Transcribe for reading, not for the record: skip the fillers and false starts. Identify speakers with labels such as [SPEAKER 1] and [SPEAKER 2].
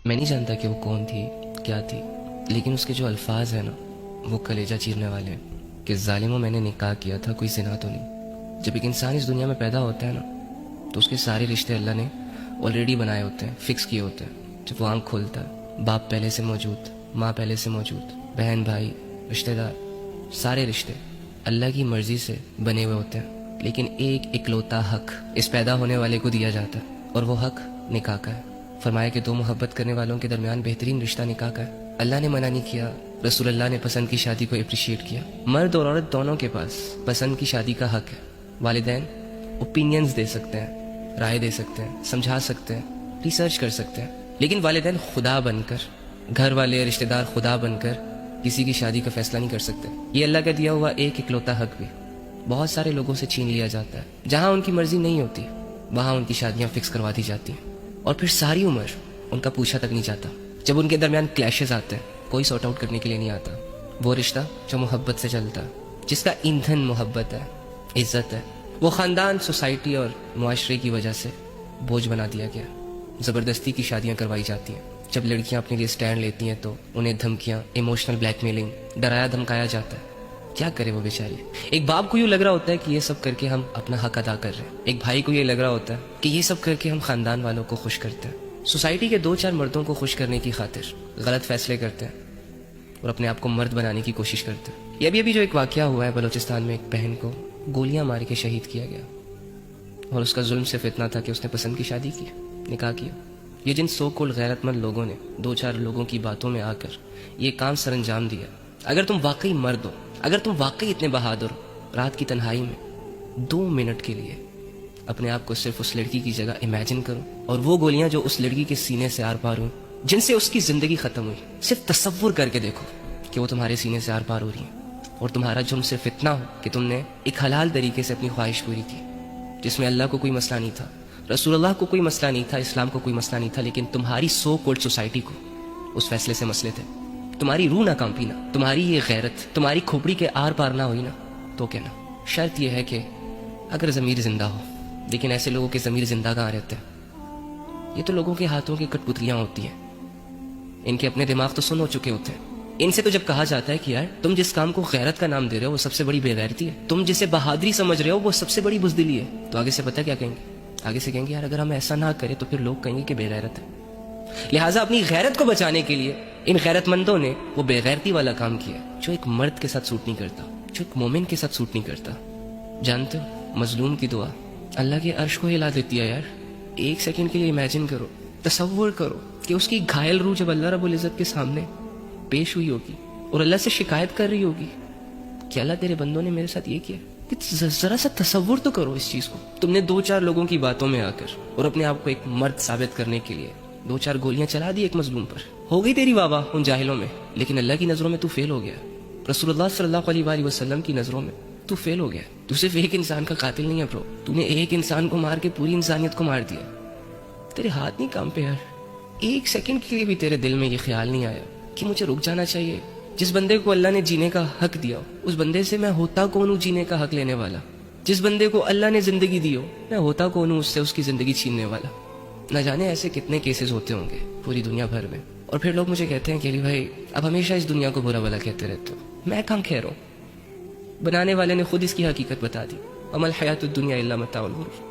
[SPEAKER 1] میں نہیں جانتا کہ وہ کون تھی کیا تھی، لیکن اس کے جو الفاظ ہیں نا وہ کلیجہ چیرنے والے ہیں کہ ظالموں میں نے نکاح کیا تھا، کوئی زنا تو نہیں۔ جب ایک انسان اس دنیا میں پیدا ہوتا ہے نا تو اس کے سارے رشتے اللہ نے آلریڈی بنائے ہوتے ہیں، فکس کیے ہوتے ہیں۔ جب وہ آنکھ کھولتا ہے باپ پہلے سے موجود، ماں پہلے سے موجود، بہن بھائی رشتہ دار، سارے رشتے اللہ کی مرضی سے بنے ہوئے ہوتے ہیں، لیکن ایک اکلوتا حق اس پیدا ہونے والے کو دیا جاتا ہے، اور وہ حق نکاح کا ہے۔ فرمایا کہ دو محبت کرنے والوں کے درمیان بہترین رشتہ نکاح کا ہے۔ اللہ نے منع نہیں کیا، رسول اللہ نے پسند کی شادی کو اپریشیٹ کیا۔ مرد اور عورت دونوں کے پاس پسند کی شادی کا حق ہے۔ والدین اوپینینز دے سکتے ہیں، رائے دے سکتے ہیں، سمجھا سکتے ہیں، ریسرچ کر سکتے ہیں، لیکن والدین خدا بن کر، گھر والے رشتہ دار خدا بن کر کسی کی شادی کا فیصلہ نہیں کر سکتے۔ یہ اللہ کا دیا ہوا ایک اکلوتا حق بھی بہت سارے لوگوں سے چھین لیا جاتا ہے۔ جہاں ان کی مرضی نہیں ہوتی وہاں ان کی شادیاں فکس کروا دی جاتی ہیں، اور پھر ساری عمر ان کا پوچھا تک نہیں جاتا۔ جب ان کے درمیان کلیشز آتے ہیں کوئی سارٹ آؤٹ کرنے کے لیے نہیں آتا۔ وہ رشتہ جو محبت سے چلتا ہے، جس کا ایندھن محبت ہے، عزت ہے، وہ خاندان، سوسائٹی اور معاشرے کی وجہ سے بوجھ بنا دیا گیا۔ زبردستی کی شادیاں کروائی جاتی ہیں۔ جب لڑکیاں اپنے لیے سٹینڈ لیتی ہیں تو انہیں دھمکیاں، ایموشنل بلیک میلنگ، ڈرایا دھمکایا جاتا ہے۔ کیا کرے وہ بیچاری؟ ایک باپ کو یوں لگ رہا ہوتا ہے کہ یہ سب کر کے ہم اپنا حق ادا کر رہے ہیں، ایک بھائی کو یہ لگ رہا ہوتا ہے کہ یہ سب کر کے ہم خاندان والوں کو خوش کرتے ہیں۔ سوسائٹی کے دو چار مردوں کو خوش کرنے کی خاطر غلط فیصلے کرتے ہیں اور اپنے آپ کو مرد بنانے کی کوشش کرتے ہیں۔ یہ ابھی جو ایک واقعہ ہوا ہے بلوچستان میں، ایک بہن کو گولیاں مار کے شہید کیا گیا، اور اس کا ظلم صرف اتنا تھا کہ اس نے پسند کی شادی کی، نکاح کیا۔ یہ جن سو کولڈ غیرت مند لوگوں نے دو چار لوگوں کی باتوں میں آ کر یہ کام سر انجام دیا، اگر تم واقعی مرد ہو، اگر تم واقعی اتنے بہادر ہو، رات کی تنہائی میں 2 منٹ کے لیے اپنے آپ کو صرف اس لڑکی کی جگہ امیجن کرو، اور وہ گولیاں جو اس لڑکی کے سینے سے آر پار ہوئی، جن سے اس کی زندگی ختم ہوئی، صرف تصور کر کے دیکھو کہ وہ تمہارے سینے سے آر پار ہو رہی ہیں، اور تمہارا جرم صرف اتنا ہو کہ تم نے ایک حلال طریقے سے اپنی خواہش پوری کی، جس میں اللہ کو کوئی مسئلہ نہیں تھا، رسول اللہ کو کوئی مسئلہ نہیں تھا، اسلام کو کوئی مسئلہ نہیں تھا، لیکن تمہاری سو کولڈ سوسائٹی کو اس فیصلے سے مسئلے تھے۔ تمہاری روح نہ کانپی نا، تمہاری یہ غیرت تمہاری کھوپڑی کے آر پار نہ ہوئی نا، تو کہنا شرط یہ ہے کہ اگر ضمیر زندہ ہو، لیکن ایسے لوگوں کے ضمیر زندہ کہاں رہتے ہیں؟ یہ تو لوگوں کے ہاتھوں کی کٹ پتلیاں ہوتی ہیں، ان کے اپنے دماغ تو سن ہو چکے ہوتے ہیں۔ ان سے تو جب کہا جاتا ہے کہ یار تم جس کام کو غیرت کا نام دے رہے ہو وہ سب سے بڑی بے غیرتی ہے، تم جسے بہادری سمجھ رہے ہو وہ سب سے بڑی بزدلی ہے، تو آگے سے پتہ کیا کہیں گے؟ آگے سے کہیں گے یار اگر ہم ایسا نہ کریں تو پھر لوگ کہیں گے کہ بے غیرت ہے۔ لہٰذا اپنی غیرت کو بچانے کے لیے ان غیرت مندوں نے وہ بے غیرتی والا کام کیا جو ایک مرد کے ساتھ سوٹ نہیں کرتا، جو ایک مومن کے ساتھ سوٹ نہیں کرتا۔ جانتے ہو مظلوم کی دعا اللہ کے عرش کو ہلا دیتی ہے۔ یار ایک سیکنڈ کے لیے امیجن کرو، تصور کرو کہ اس کی گھائل روح جب اللہ رب العزت کے سامنے پیش ہوئی ہوگی اور اللہ سے شکایت کر رہی ہوگی کہ اللہ تیرے بندوں نے میرے ساتھ یہ کیا۔ ذرا سا تصور تو کرو اس چیز کو، تم نے دو چار لوگوں کی باتوں میں آ کر اور اپنے آپ کو ایک مرد ثابت کرنے کے لیے دو چار گولیاں چلا دی ایک مظلوم پر، ہو گئی تیری واہ واہ ان جاہلوں میں، لیکن اللہ کی نظروں میں تو فیل ہو گیا، رسول اللہ صلی اللہ علیہ وآلہ وسلم کی نظروں میں تو فیل ہو گیا۔ تو صرف ایک انسان کا قاتل نہیں ہے برو، تو نے ایک انسان کو مار کے پوری انسانیت کو مار دیا۔ تیرے ہاتھ نہیں کام پہ یار، ایک سیکنڈ کے لیے بھی تیرے دل میں یہ خیال نہیں آیا کہ مجھے رک جانا چاہیے؟ جس بندے کو اللہ نے جینے کا حق دیا اس بندے سے میں ہوتا کون ہوں جینے کا حق لینے والا؟ جس بندے کو اللہ نے زندگی دی ہو میں ہوتا کون ہوں اس سے اس کی زندگی چھیننے والا؟ نہ جانے ایسے کتنے کیسز ہوتے ہوں گے پوری دنیا بھر میں، اور پھر لوگ مجھے کہتے ہیں کہ علی بھائی اب ہمیشہ اس دنیا کو برا بھلا کہتے رہتے ہو۔ میں کہاں کہہ رہا ہوں، بنانے والے نے خود اس کی حقیقت بتا دی، وما الحیات الدنیا الا متاع الغرور۔